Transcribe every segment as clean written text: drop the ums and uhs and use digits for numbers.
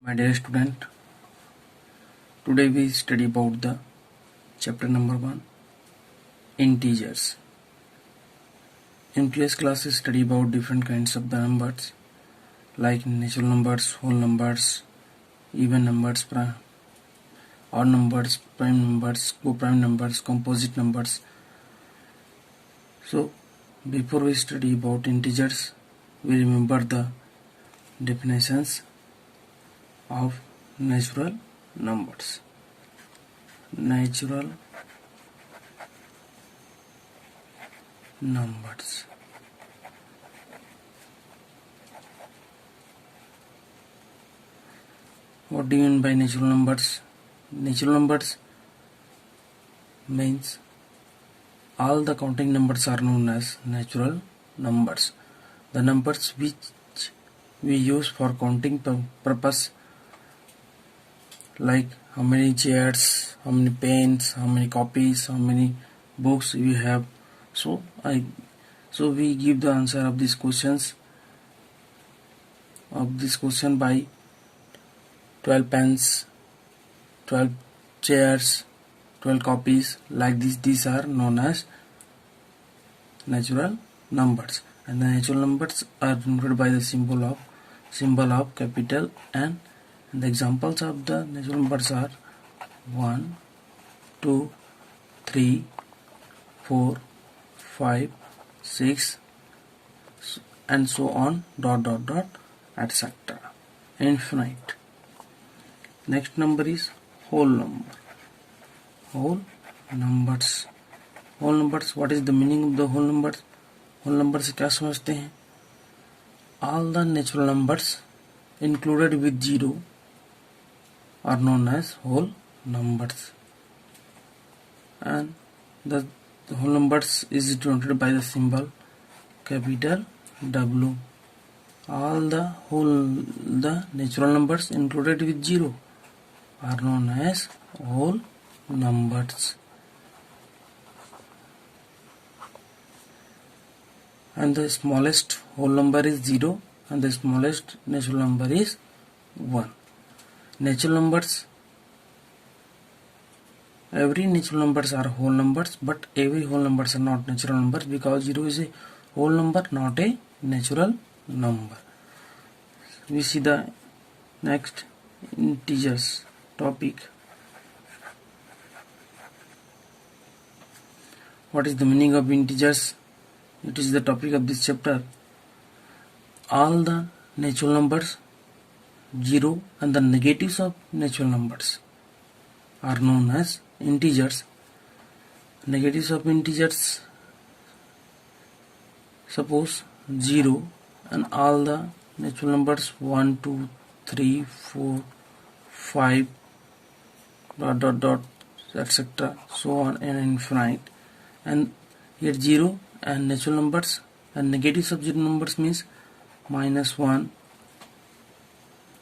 My dear student, today we study about the chapter number 1, integers. In previous classes study about different kinds of the numbers like natural numbers, whole numbers, even numbers, odd numbers, prime numbers, co-prime numbers, composite numbers. So before we study about integers, we remember the definitions of natural numbers. Natural numbers. What do you mean by natural numbers? Natural numbers means all the counting numbers are known as natural numbers. The numbers which we use for counting purpose, like how many chairs, how many pens, how many copies, how many books we have. So we give the answer of these questions by 12 pens, 12 chairs, 12 copies, like this. These are known as natural numbers, and the natural numbers are denoted by the symbol of capital N. And the examples of the natural numbers are 1, 2, 3, 4, 5, 6, and so on, etc. Infinite. Next number is whole number. Whole numbers. Whole numbers. What is the meaning of the whole numbers? Whole numbers क्या समझते हैं? All the natural numbers included with 0 are known as whole numbers, and the whole numbers is denoted by the symbol capital W. All the natural numbers included with 0 are known as whole numbers, and the smallest whole number is 0 and the smallest natural number is 1. Natural numbers, every natural numbers are whole numbers, but every whole numbers are not natural numbers, because 0 is a whole number, not a natural number. We see the next integers topic. What is the meaning of integers? It is the topic of this chapter. All the natural numbers, 0 and the negatives of natural numbers are known as integers. Negatives of integers, suppose 0 and all the natural numbers 1, 2, 3, 4, 5, etc. so on and infinite. And here 0 and natural numbers and negatives of 0 numbers means -1,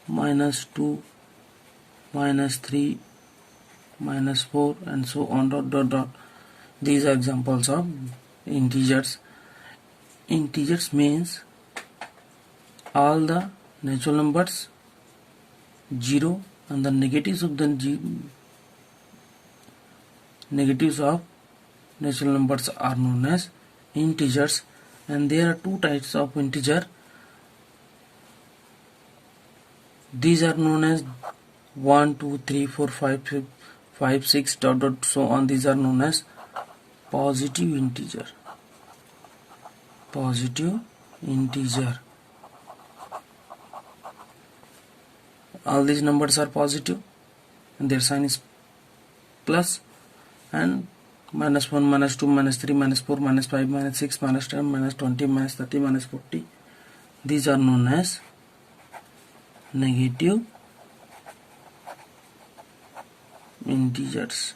-2, -3, -4, and so on, These are examples of integers. Integers means all the natural numbers, 0 and the negatives of natural numbers are known as integers. And there are two types of integer. These are known as 1, 2, 3, 4, 5, 6, so on. These are known as positive integer. Positive integer. All these numbers are positive and their sign is plus, and -1, -2, -3, -4, -5, -6, -10, -20, -30, -40. These are known as negative integers.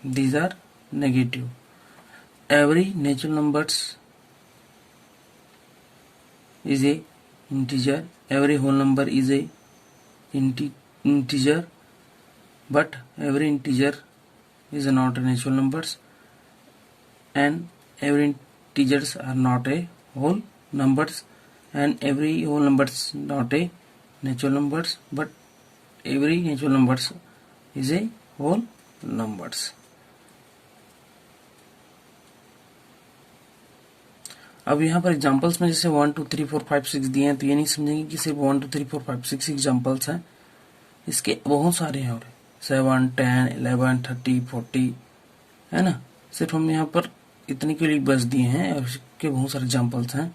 These are negative. Every natural numbers is a integer. Every whole number is a integer, but every integer is not a natural numbers, and every integers are not a whole numbers, and every whole numbers not a natural numbers, but every natural numbers is a whole numbers. अब यहाँ पर examples में जैसे 1 2 3 4 5 6 दिए हैं, तो ये नहीं समझेंगे कि सिर्फ 1 2 3 4 5 6 एग्जांपल्स हैं, इसके बहुत सारे हैं, और 7 10 11 30 40 है ना। सिर्फ हम यहाँ पर इतने के लिए बस दिए हैं, और इसके बहुत सारे एग्जांपल्स हैं।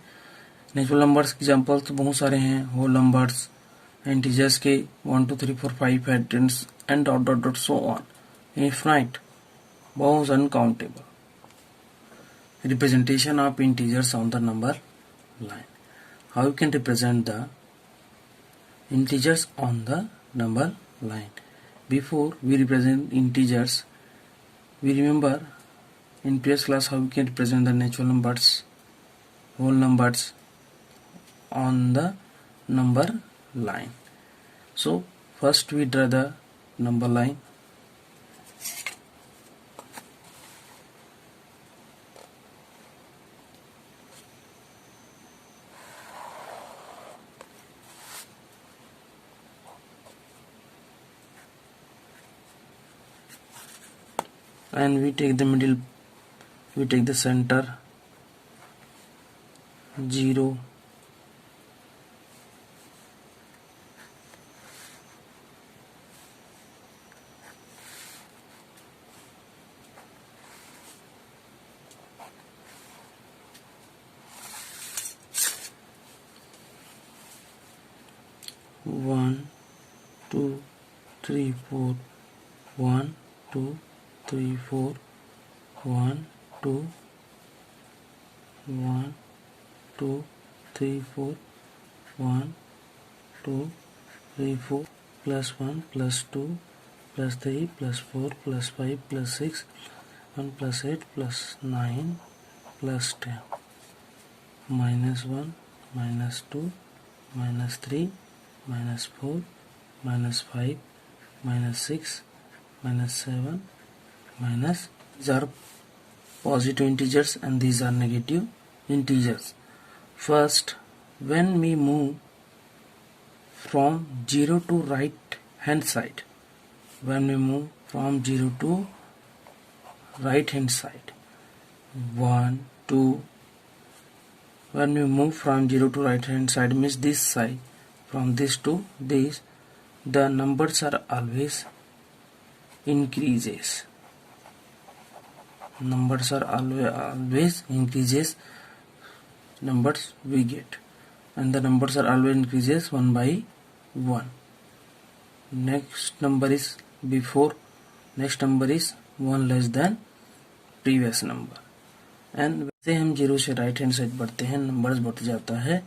नेचुरल नंबर्स के एग्जांपल्स तो बहुत सारे हैं, होल नंबर्स, इंटीजर्स के 1 2 3 4 5 and dot dot dot so on, infinite, बहुत uncountable. Representation of integers on the number line. How you can represent the integers on the number line? Before we represent integers, we remember in previous class how we can represent the natural numbers, whole numbers on the number line. So first we draw the number line. And we take the middle, we take the center 0, one, two, three, four, 1 2 3 4 1 2 1 2 3 4 1 2 3 4 plus 1 plus 2 plus 3 plus 4 plus 5 plus 6 1 plus 8 plus 9 plus 10 minus 1 minus 2 minus 3 minus 4 minus 5 minus 6 minus 7 minus. These are positive integers and these are negative integers. First, when we move from 0 to right hand side, when we move from 0 to right hand side, 1 2, when we move from 0 to right hand side means this side, from this to this, the numbers are always increases. Numbers are always increases, numbers we get, and the numbers are always increases 1 by 1. Next number is before, next number is 1 less than previous number. And वैसे हम 0 से right hand side बढ़ते हैं, numbers बढ़ते जाता है।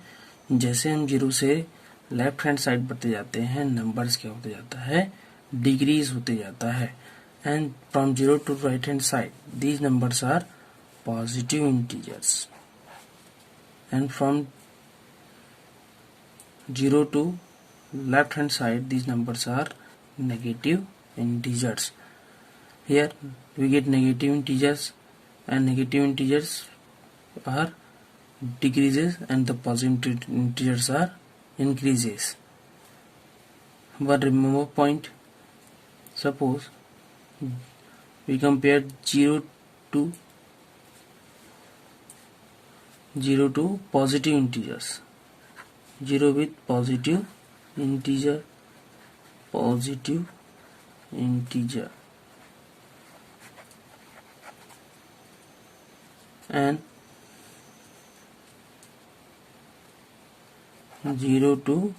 जैसे हम 0 से लेफ्ट हैंड साइड बढ़ते जाते हैं, नंबर्स क्या होते जाता है, डिक्रीज होते जाता है। And from 0 to right hand side, these numbers are positive integers, and from 0 to left hand side, these numbers are negative integers. Here we get negative integers, and negative integers are decreases and the positive integers are increases. But remember point, suppose we compare 0 to positive integers, 0 with positive integer, and 0 to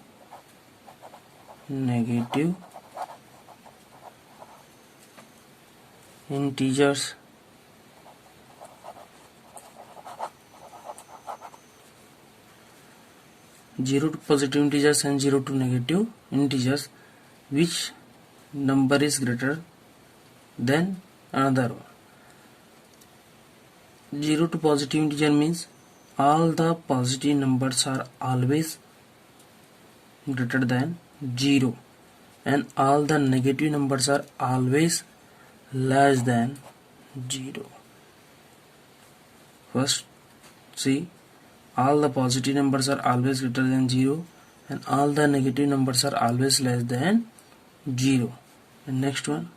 negative integers. Zero to positive integers and 0 to negative integers, which number is greater than another one? 0 to positive integer means all the positive numbers are always greater than 0, and all the negative numbers are always less than 0. First see, all the positive numbers are always greater than 0 and all the negative numbers are always less than 0. And next one,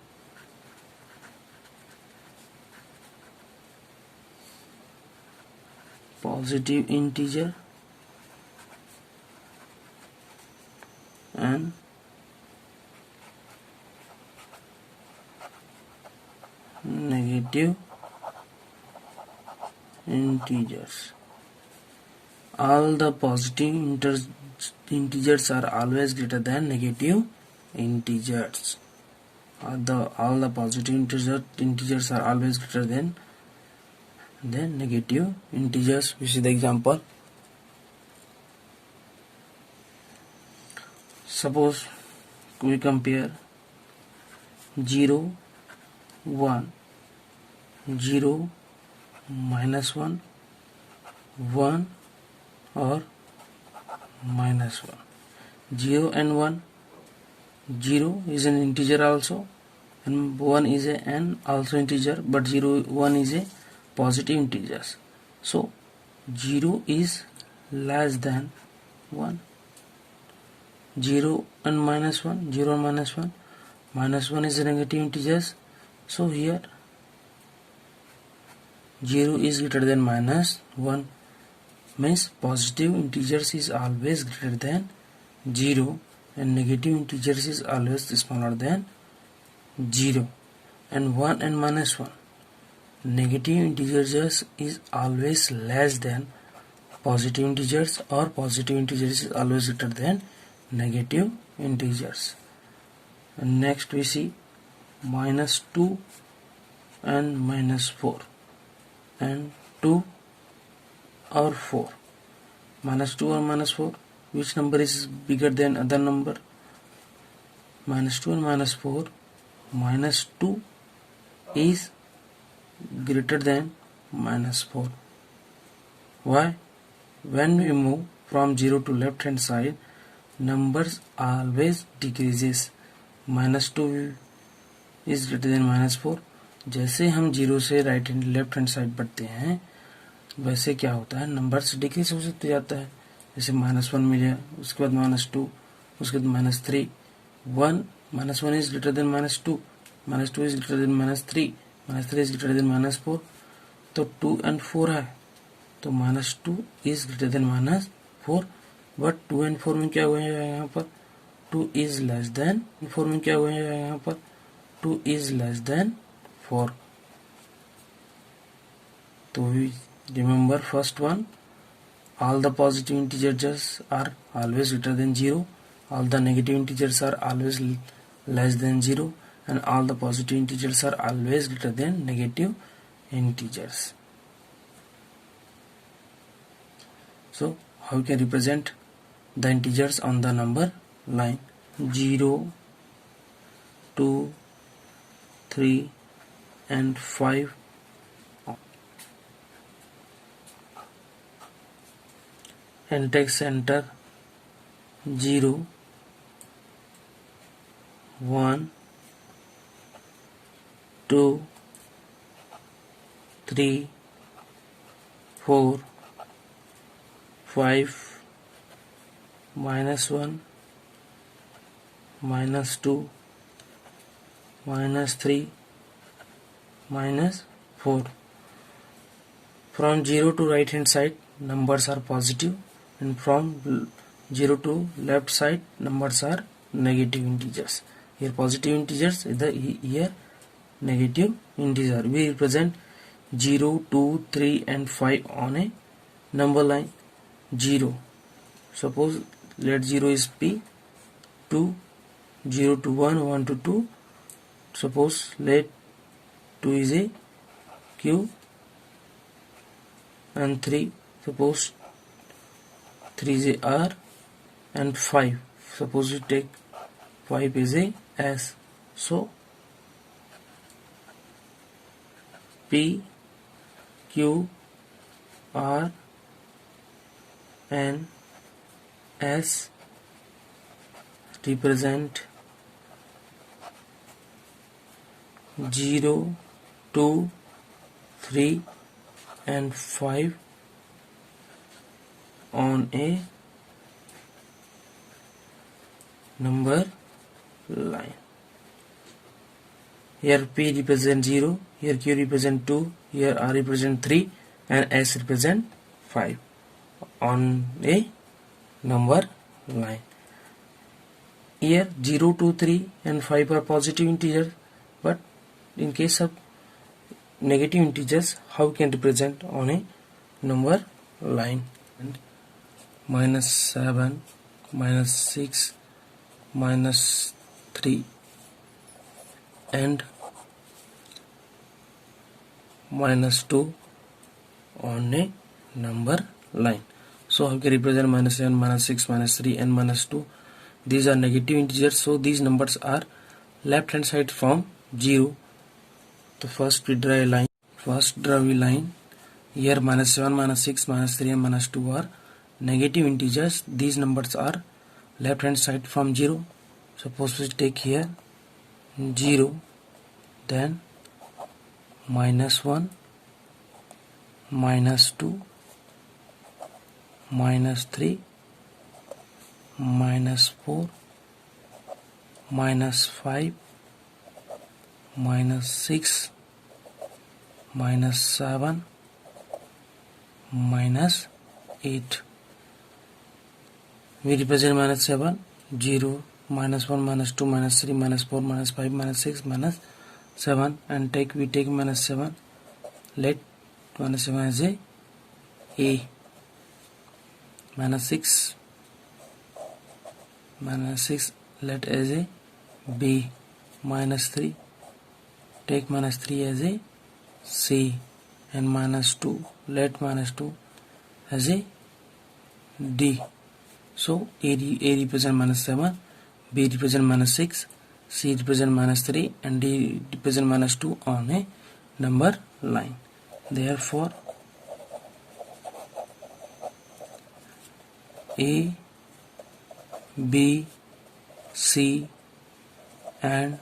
positive integer and negative integers. All the positive integers are always greater than negative integers. All the positive integers are always greater than negative integers. We see the example. Suppose we compare 0, 1, 0, minus 1, 1 or minus 1. 0 and 1, 0 is an integer also and 1 is an also integer, but 1 is a positive integers. So 0 is less than 1. 0 and minus 1, 0 and minus 1. Minus 1 is a negative integers. So here 0 is greater than minus 1, means positive integers is always greater than 0 and negative integers is always smaller than 0. And 1 and minus 1, negative integers is always less than positive integers, or positive integers is always greater than negative integers. And next we see minus 2 and minus 4 and 2 or 4. Minus 2 or minus 4, which number is bigger than other number? Minus 2 and minus 4. Minus 2 is greater than minus 4. Why? When we move from 0 to left hand side, numbers always decreases. Minus 2 is greater than minus 4. जैसे हम 0 से right hand left hand side बढ़ते हैं, वैसे क्या होता है, numbers decrease होते जाता है. जैसे माइनस 1 मिल गया, उसके बाद माइनस 2, उसके बाद minus 3. 1 minus 1 is greater than minus 2, minus 2 is greater than minus 3, minus 3 is greater than minus 4. तो 2 and 4 है, तो minus 2 is greater than minus 4. But 2 and 4 में क्या हुआ है यहाँ पर? 2 is less than 4 में क्या हुआ है यहाँ पर? 2 is less than 4. तो we remember first one, all the positive integers are always greater than 0, all the negative integers are always less than 0, and all the positive integers are always greater than negative integers. So how we can represent the integers on the number line? 0, 2, 3 and 5. And take center 0, 1, 2, 3, 4, 5, minus 1, minus 2, minus 3, minus 4. From 0 to right hand side, numbers are positive, and from 0 to left side, numbers are negative integers. Here positive integers, here negative integer. We represent 0, 2, 3 and 5 on a number line. 0, suppose let 0 is P, 2, 0 to 1, 1 to 2. Suppose let 2 is a Q, and 3, suppose 3 is a R, and 5, suppose you take 5 is a S. So P, Q, R and S represent 0, 2, 3 and 5 on a number line. Here P represent 0, here Q represent 2, here R represent 3 and S represent 5 on a number line. Here 0, 2, 3 and 5 are positive integers, but in case of negative integers, how we can represent on a number line? And -7, -6, -3 and -2 on a number line. So how can represent -7, -6, -3 and -2? These are negative integers, so these numbers are left hand side from 0. So first we draw a line. Here -7, -6, -3 and -2 are negative integers. These numbers are left hand side from 0. Suppose we take here 0, then -1, -2, -3, -4, -5, -6, -7, -8. We represent -7, 0, -1, -2, -3, -4, -5, -6, -7 and we take -7. Let -7 as a -6 let as a B, -3 take -3 as a C and -2 let -2 as a D. So A represent -7, B represent -6, C represent -3 and D represent -2 on a number line. Therefore A, B, C and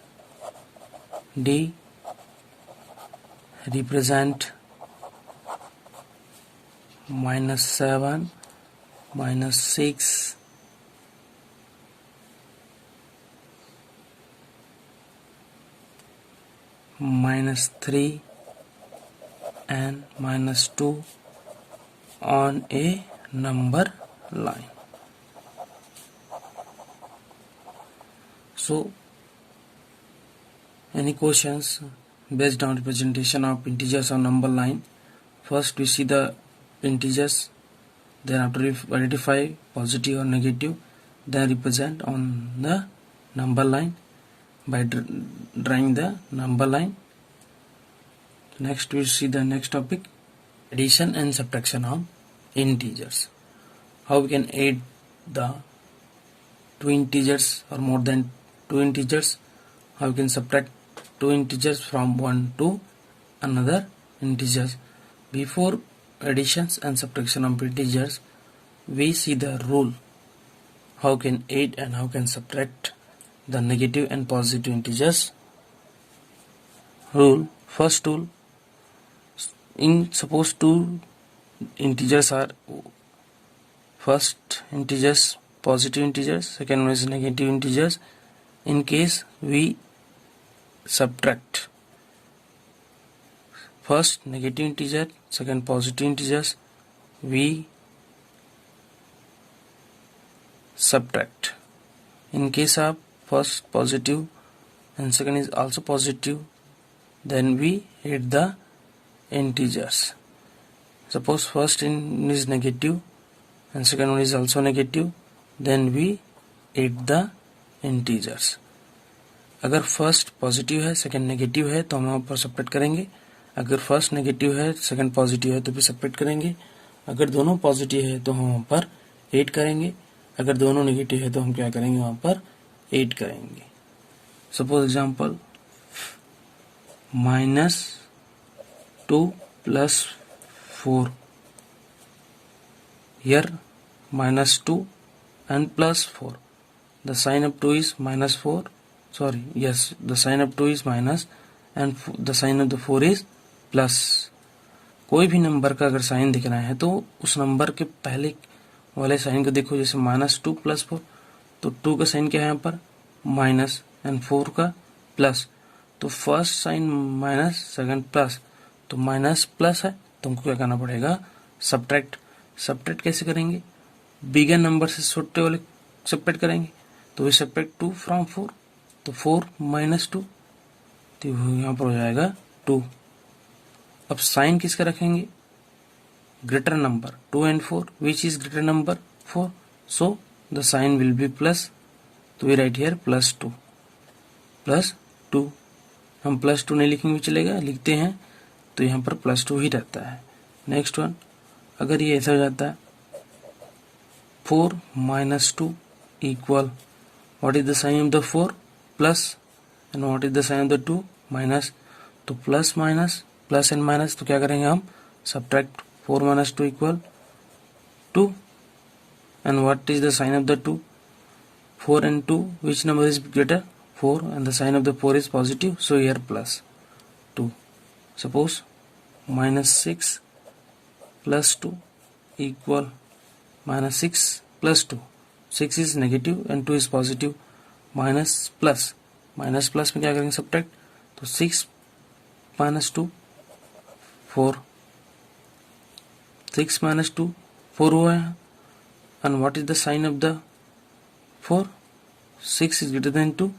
D represent -7, -6, -3 and -2 on a number line. So any questions based on representation of integers on number line? First we see the integers, then after we identify positive or negative, then represent on the number line by drawing the number line. Next we see the next topic, addition and subtraction of integers. How we can add the two integers or more than two integers, how we can subtract two integers from one to another integers. Before additions and subtraction of integers, we see the rule, how can add and how can subtract the negative and positive integers. Rule, first rule, in suppose two integers are first integers positive integers, second one is negative integers. In case we subtract first negative integer, second positive integers, we subtract. In case of first positive and second is also positive, then we add the integers. Suppose first one is negative and second one is also negative, then we add the integers. अगर first positive है second negative है तो हम वहाँ पर separate करेंगे. अगर first negative है सेकंड पॉजिटिव है तो भी सेपरेट करेंगे. अगर दोनों पॉजिटिव है तो हम वहाँ पर ऐड करेंगे. अगर दोनों नेगेटिव है तो हम क्या करेंगे, वहाँ पर ऐड करेंगे. Suppose example -2 + 4. Here -2 and +4. The sign of 2 is -4. Sorry, yes, the sign of 2 is minus and the sign of the 4 is plus. कोई भी नंबर का अगर साइन दिख रहा है तो उस नंबर के पहले वाले साइन को देखो, जैसे -2 + 4, तो 2 का साइन क्या है यहाँ पर माइनस एंड 4 का प्लस, तो first sign minus second plus, तो माइनस प्लस है, तो हमको क्या करना पड़ेगा सब्ट्रैक्ट। सब्ट्रैक्ट कैसे करेंगे, बिगर नंबर से छोटे वाले सब्ट्रैक्ट करेंगे, तो वी सब्ट्रैक्ट 2 फ्रॉम 4, तो 4 - 2, तो यहाँ पर हो जाएगा 2। अब साइन किसका रखेंगे, greater number 2 and 4, which is greater number 4, so the sign will be plus, तो वी राइट हियर +2। हम +2 नहीं लिखेंगे चलेगा, लिखते हैं तो यहाँ पर +2 ही रहता है। नेक्स्ट वन, अगर ये ऐसा हो जाता है 4 - 2 equal, what is the sign of the 4 plus and what is the sign of the 2 minus, तो plus minus plus and minus, तो क्या करेंगे हम subtract 4 - 2 equal 2 and what is the sign of the 2, 4 and 2 which number is greater, 4, and the sign of the 4 is positive, so here +2. Suppose -6 + 2 equal -6 + 2, 6 is negative and 2 is positive, minus plus में क्या करेंगे subtract, तो 6 - 2 4, 6 - 2 4 हुआ है, and what is the sign of the 4, 6 is greater than 2,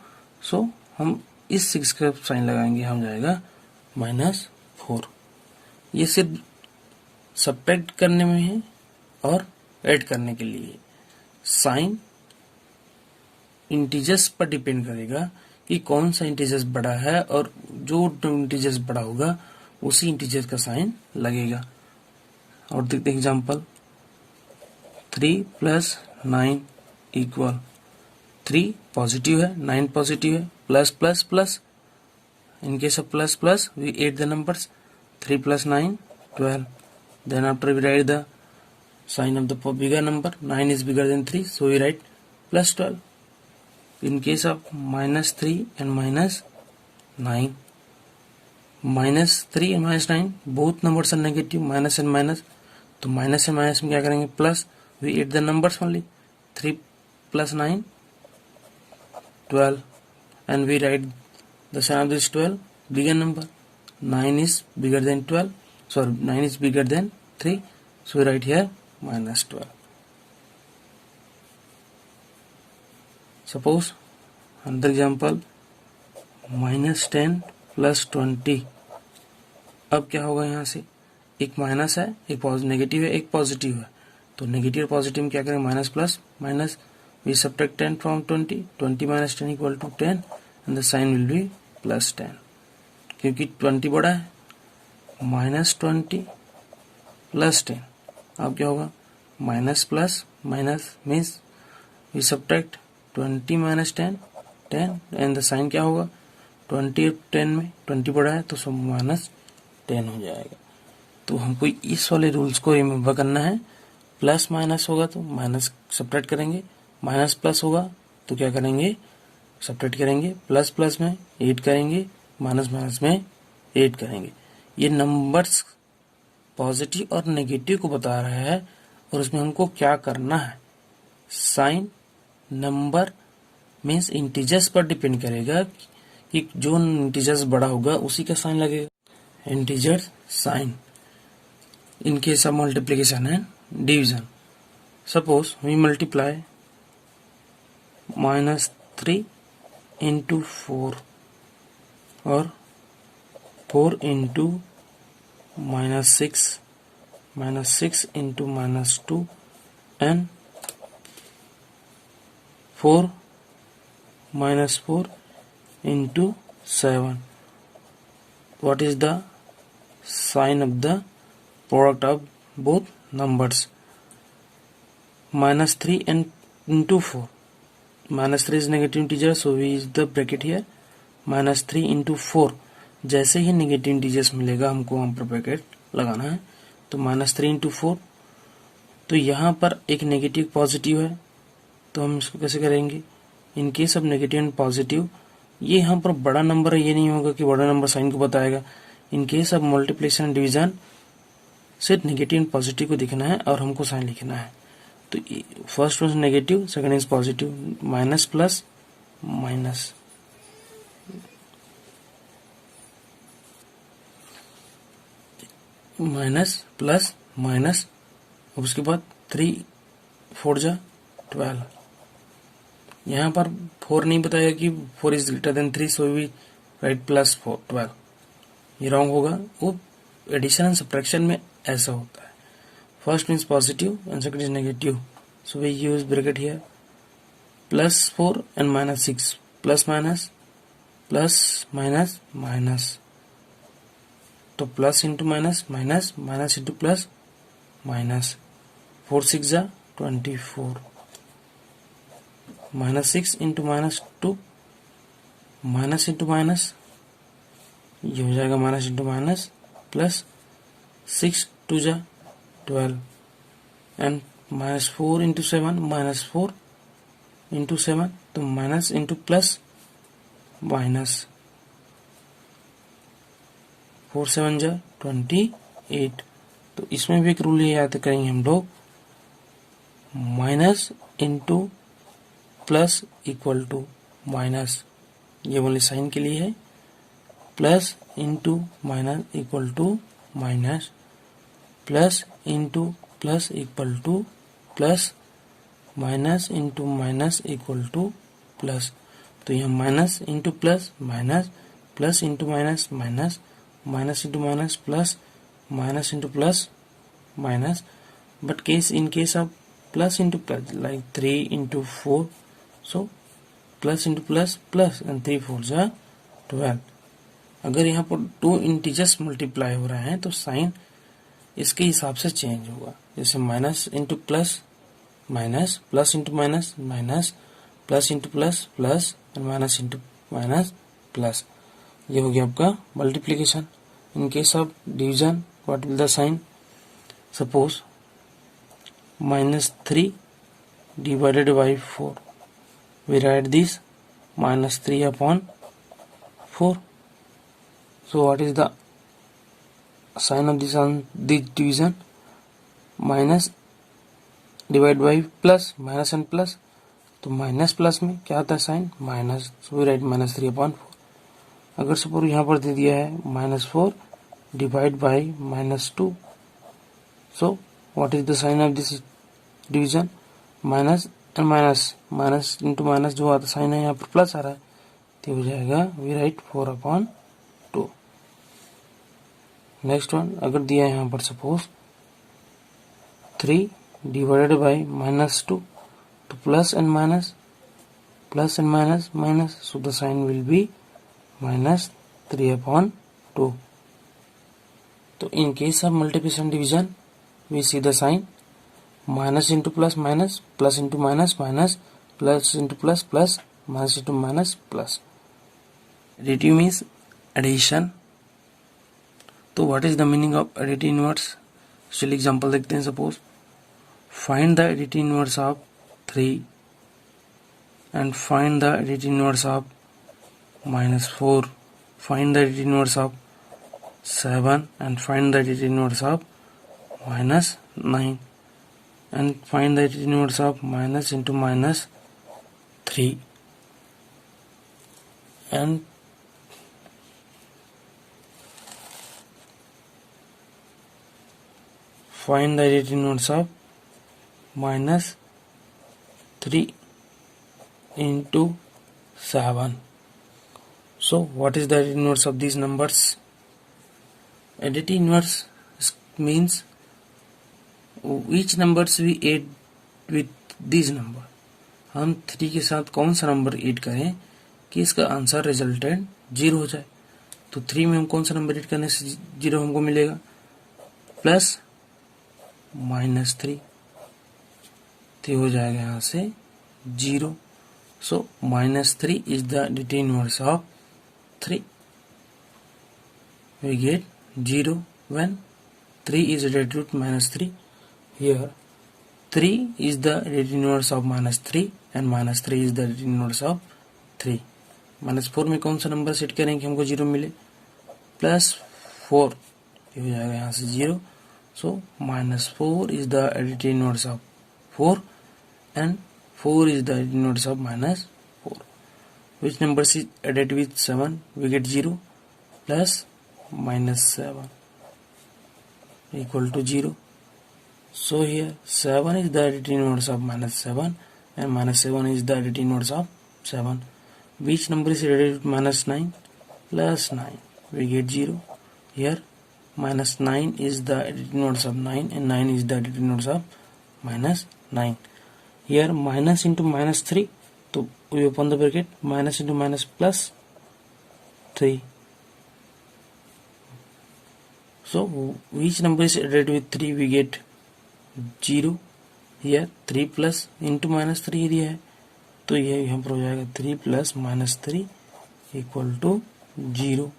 so हम इस 6 का sign लगाएंगे, हम जाएगा -4। ये सिर्फ सब्ट्रैक्ट करने में है और ऐड करने के लिए। साइन इंटीजर्स पर डिपेंड करेगा कि कौन सा इंटीजर्स बड़ा है, और जो इंटीजर्स बड़ा होगा उसी इंटीजर का साइन लगेगा। और देखते हैं एग्जांपल, 3 + 9 इक्वल, 3 पॉजिटिव है, 9 पॉजिटिव है, plus plus plus, in case of plus plus we add the numbers, 3 + 9 12, then after we write the sign of the bigger number, 9 is bigger than 3, so we write +12. In case of -3 and -9, -3 and -9 both numbers are negative, minus and minus, तो minus and minus में क्या करेंगे plus, we add the numbers only, 3 + 9 12, and we write the sign of this 12 bigger number, 9 is bigger than 12, sorry 9 is bigger than 3, so we write here -12. Suppose another example, -10 + 20, अब क्या होगा, यहाँ से एक minus है, एक नेगेटिव है, एक पॉजिटिव है, तो नेगेटिव पॉजिटिव में क्या करेंगे minus plus minus, we subtract 10 from 20, 20 - 10 equal to 10, and the sign will be +10, क्योंकि 20 बड़ा है। -20 + 10, अब क्या होगा minus plus minus means we subtract 20 - 10 10, and the sign क्या होगा 20 10 में 20 बड़ा है तो सब -10 हो जाएगा। तो हमको इस वाले रूल्स को रिमेम्बर करना है, प्लस माइनस होगा तो माइनस सब्ट्रैक्ट करेंगे, माइनस प्लस होगा तो क्या करेंगे सब्ट्रैक्ट करेंगे, प्लस प्लस में 8 करेंगे, माइनस माइनस में 8 करेंगे। ये नंबर्स पॉजिटिव और नेगेटिव को बता रहा है, और उसमें हमको क्या करना है, साइन नंबर मीन्स इंटीजर्स पर डिपेंड करेगा कि जो इंटीजर्स बड़ा होगा उसी का साइन लगेगा, integer sign. In case of multiplication and division, suppose we multiply -3 × 4 और 4 × -6, -6 × -2 and 4 - 4 × 7. What is the sign of the product of both numbers? -3 and × 4. -3 is negative integer, so we use the bracket here. -3 × 4, जैसे ही negative integers मिलेगा हमको वहां पर bracket लगाना है, तो -3 × 4, तो यहाँ पर एक नेगेटिव पॉजिटिव है, तो हम इसको कैसे करेंगे, इन case of negative and positive, ये यहाँ पर बड़ा नंबर है, ये नहीं होगा कि बड़ा नंबर साइन को बताएगा। इन case of multiplication and division सिर्फ नेगेटिव एंड पॉजिटिव को दिखना है और हमको साइन लिखना है। तो first one negative, second is positive, minus plus minus, minus plus minus, उसके बाद 3 4 जा 12। यहाँ पर 4 नहीं बताया कि 4 is greater than 3, so we write plus 4 12। ये रॉन्ग होगा, वो एडिशन एंड सब्ट्रैक्शन में ऐसा होता है। First means positive and second is negative, so we use bracket here, plus 4 and minus 6, plus minus minus, तो plus into minus minus, minus into plus minus, 4 6 जा 24, minus 6 into minus 2, minus into minus, ये हो जाएगा minus into minus, plus 6 2 जा 12, and minus 4 into 7, minus 4 into 7, तो minus into plus minus, 4 7 जा 28। तो इसमें भी एक रूल ये याद करेंगे हम लोग, minus into plus equal to minus, ये वाले साइन के लिए है, plus into minus equal to minus, plus into plus equal to plus, minus into minus equal to plus. तो यह minus into plus minus, plus into minus minus, minus into minus plus, minus into plus minus, but in case of plus into plus, like 3 into 4, so plus into plus plus, and 3 4 जा 12। अगर यहाँ पर 2 integers multiply हो रहे हैं तो sign इसके हिसाब से चेंज होगा, जैसे minus into plus minus, plus into minus minus, plus into plus plus, और माइनस इंटू माइनस प्लस। ये हो गया आपका multiplication. In case of division, what will the sign? Suppose -3 divided by 4, we write this -3 upon 4. So what is the sign of this division? Minus divide by plus, minus and plus, तो minus plus में क्या आता है sign? Minus, so we write -3 upon 4। अगर suppose यहाँ पर दे दिया है -4 divide by -2, so what is the sign of this division? Minus and minus, minus into minus जो आता साइन है यहाँ पर प्लस आ रहा है, तो हो जाएगा we write 4 upon 2। Next one, अगर दिया है यहाँ पर सपोज 3 डिवाइडेड बाई -2, तो plus and minus minus, so the sign will be -3 upon 2। तो in case of multiplication division we see the sign minus into plus minus, plus into minus minus, plus into plus plus, minus into minus plus। Additive means addition। तो what is the meaning of additive inverse? चलिए example देखते हैं। Suppose find the additive inverse of 3 and find the additive inverse of -4, find the additive inverse of 7 and find the additive inverse of -9, and find the inverse of minus into -3, and find the inverse of -3 into 7. So what is the inverse of these numbers? Additive inverse means which numbers we add with this number। हम 3 के साथ कौन सा number add करें कि इसका answer resultant 0 हो जाए। तो 3 में हम कौन सा नंबर ऐड करने से 0 हमको मिलेगा? प्लस -3, तो हो जाएगा यहाँ से 0। सो -3 is the additive inverse of 3। We get 0 when 3 is related to -3। Here 3 is the additive inverse of -3 and -3 is the additive inverse of 3। -4 में कौन सा नंबर सेट करें कि हमको 0 मिले? +4, ये हो जाएगा यहाँ से 0। सो -4 is the additive inverse of 4 and 4 is the additive inverse of minus 4. Which number is added with 7? We get 0 plus minus 7 equal to 0. So here 7 is the additive inverse of minus 7 and minus 7 is the additive inverse of 7. Which number is added with minus 9? Plus 9. We get 0. Here minus 9 is the additive inverse of 9 and 9 is the additive inverse of minus 9. Here minus into minus 3. So we open the bracket, minus into minus plus 3. So which number is added with 3? We get 0. Here 3 plus into minus 3 दिया है, तो ये यहाँ पर हो जाएगा 3 plus minus 3 equal to 0.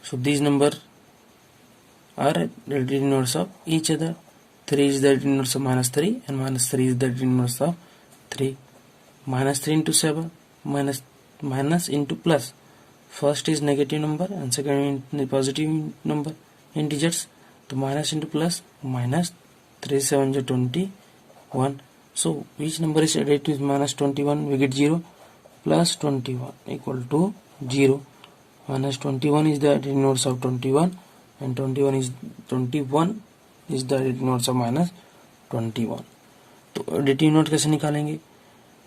So these numbers are additive inverse of each other. 3 is the additive inverse of minus 3 and minus 3 is the additive inverse of 3. Minus 3 into 7, minus into plus. First is negative number and second is positive number, integers. So minus into plus, minus 3 7 is 21. So which number is added with minus 21? We get 0 plus 21 equal to 0. Minus 21 is the additive inverse of 21 and 21 is the additive inverse of minus 21. तो additive inverse कैसे निकालेंगे?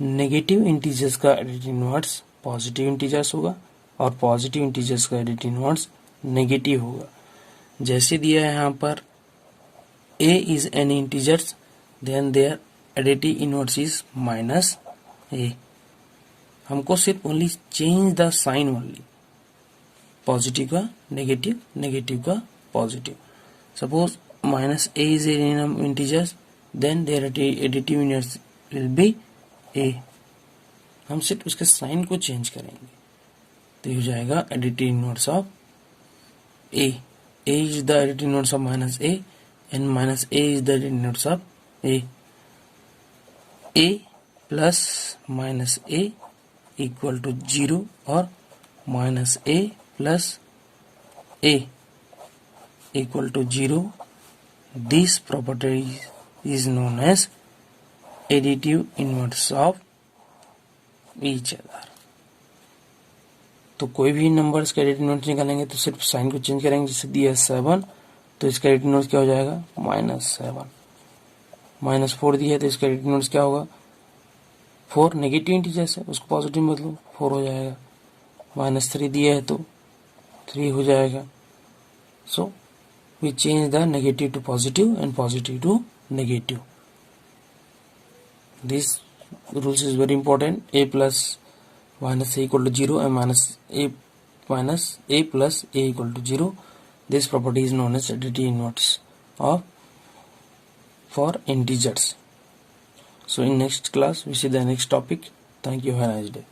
Negative integers का additive inverse positive integers होगा और positive integers का additive inverse negative होगा. जैसे दिया है यहाँ पर a is any integers, then their additive inverse is minus a. हमको सिर्फ only change the sign only, positive का नेगेटिव, नेगेटिव का positive. Suppose minus a is an integers, then their additive inverse will be a. हम सिर्फ उसके sign को change करेंगे तो ये हो जाएगा additive inverse of a. a is the additive inverse of minus a and minus a is the additive inverse of a. a plus minus a equal to 0 or minus a plus a equal to 0. This property is known as additive inverse of each other. तो कोई भी numbers का additive inverse निकालेंगे तो सिर्फ sign को change करेंगे. जैसे दिया 7 तो इसका एडिटिव इनवर्स क्या हो जाएगा? -7. -4 दिया है तो इसका एडिटिव इनवर्स क्या होगा? 4 नेगेटिव इंटीजर्स है, उसको पॉजिटिव मतलब 4 हो जाएगा. -3 दिया है तो 3 हो जाएगा. सो we change the negative to positive and positive to negative. This rules is very important. A plus minus a equal to 0 and minus a plus a equal to 0. This property is known as additive inverse of for integers. So in next class we see the next topic. Thank you. Have a nice day.